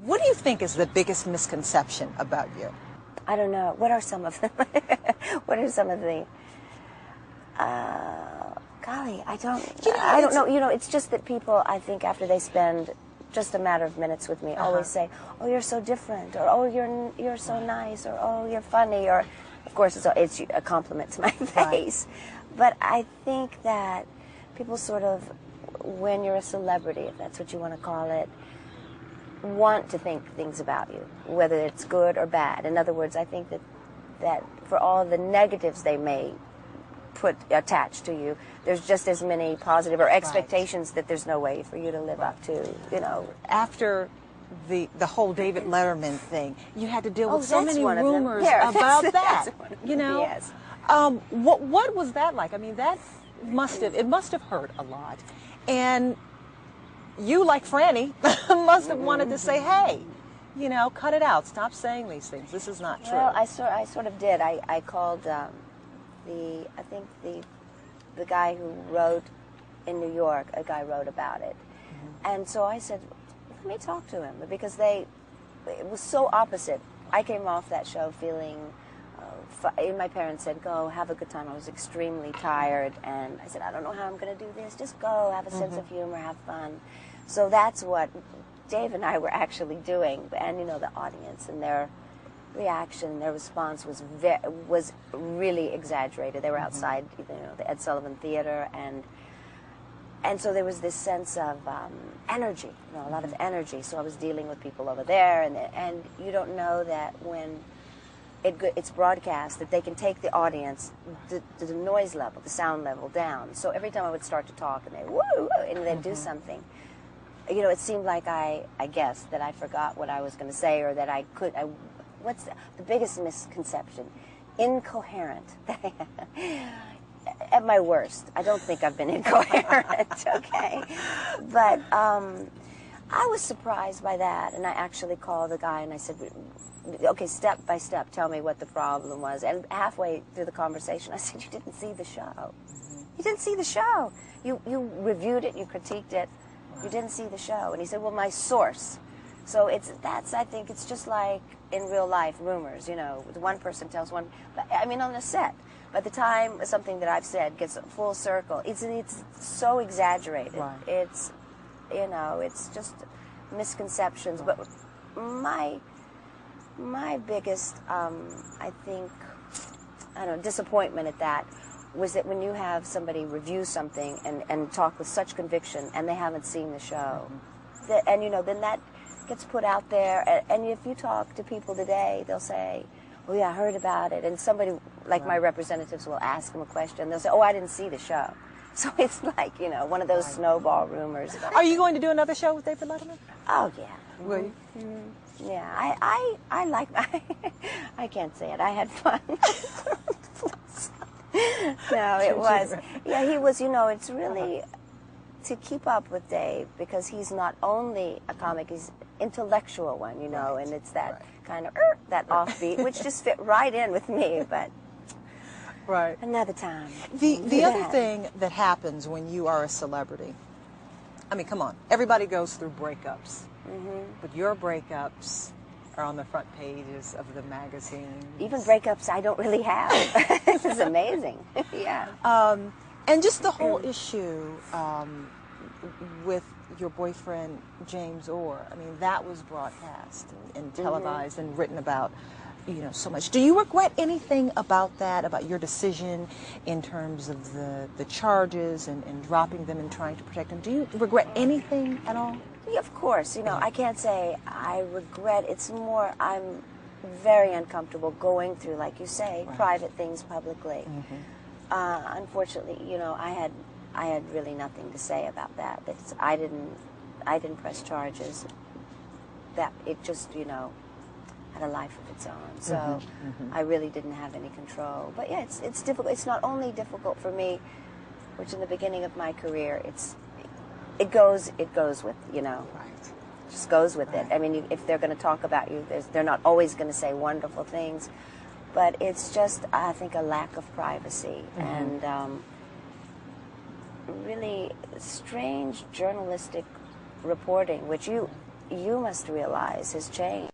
What do you think is the biggest misconception about you? I don't know. What are some of them? What are some of the? Golly, I don't know. You know, it's just that people, I think, after they spend just a matter of minutes with me, always say, "Oh, you're so different," or "Oh, you're so nice," or "Oh, you're funny," or, of course, it's a compliment to my face. But I think that people sort of, when you're a celebrity, if that's what you want to call it, want to think things about you, whether it's good or bad. In other words, I think that for all the negatives they may put attached to you, there's just as many positive or expectations that there's no way for you to live up to, you know. After the whole David Letterman thing, you had to deal with so many rumors about that. You know, yes. What was that like? I mean, that must have hurt a lot, and you, like Franny, must have wanted to say, "Hey, you know, cut it out. Stop saying these things. This is not true." Well, I sort of did. I called I think the guy who wrote in New York. A guy wrote about it, and so I said, "Let me talk to him," because it was so opposite. I came off that show feeling. My parents said, "Go, have a good time." I was extremely tired, and I said, "I don't know how I'm going to do this. Just go, have a sense of humor, have fun." So that's what Dave and I were actually doing, and you know, the audience and their reaction, their response was really exaggerated. They were outside, you know, the Ed Sullivan Theater, and so there was this sense of energy, you know, a lot of energy. So I was dealing with people over there, and you don't know that when it's broadcast, that they can take the audience, the noise level, the sound level down. So every time I would start to talk and they'd do something, you know, it seemed like I guess that I forgot what I was going to say, or that what's the biggest misconception? Incoherent. At my worst. I don't think I've been incoherent, okay? But I was surprised by that, and I actually called the guy and I said, "Okay, step by step, tell me what the problem was." And halfway through the conversation, I said, "You didn't see the show. You didn't see the show. You reviewed it, you critiqued it. You didn't see the show." And he said, "Well, my source." So I think it's just like in real life, rumors, you know, one person tells one, I mean, on the set, by the time something that I've said gets full circle, it's so exaggerated. Right. It's, you know, it's just misconceptions. But my biggest, I think, I don't know, disappointment at that was that when you have somebody review something and talk with such conviction and they haven't seen the show, and, you know, then that gets put out there, and if you talk to people today, they'll say, "Oh yeah, I heard about it," and somebody like my representatives will ask them a question, they'll say, "Oh, I didn't see the show." So it's like, you know, one of those snowball rumors. Are you going to do another show with David Letterman? Oh yeah. Will you? Yeah, I like I can't say it. I had fun. No, it was. Yeah, he was, you know, it's really to keep up with Dave, because he's not only a comic, he's intellectual one, you know, and it's that kind of that offbeat, which just fit right in with me, but another time. The other thing that happens when you are a celebrity, I mean, come on, everybody goes through breakups, but your breakups are on the front pages of the magazine. Even breakups I don't really have. This is amazing. Yeah. And just the whole issue with your boyfriend, James Orr, I mean, that was broadcast and televised and written about, you know, so much. Do you regret anything about that, about your decision in terms of the charges and dropping them and trying to protect him? Do you regret anything at all? Yeah, of course. You know, I can't say I regret. It's more I'm very uncomfortable going through, like you say, private things publicly. Unfortunately, you know, I had really nothing to say about that. I didn't press charges. That it just, you know, had a life of its own. So I really didn't have any control. But yeah, it's difficult. It's not only difficult for me, which in the beginning of my career, it goes with, you know. Just goes with it. I mean, if they're going to talk about you, they're not always going to say wonderful things. But it's just, I think, a lack of privacy and really strange journalistic reporting, which you you must realize has changed.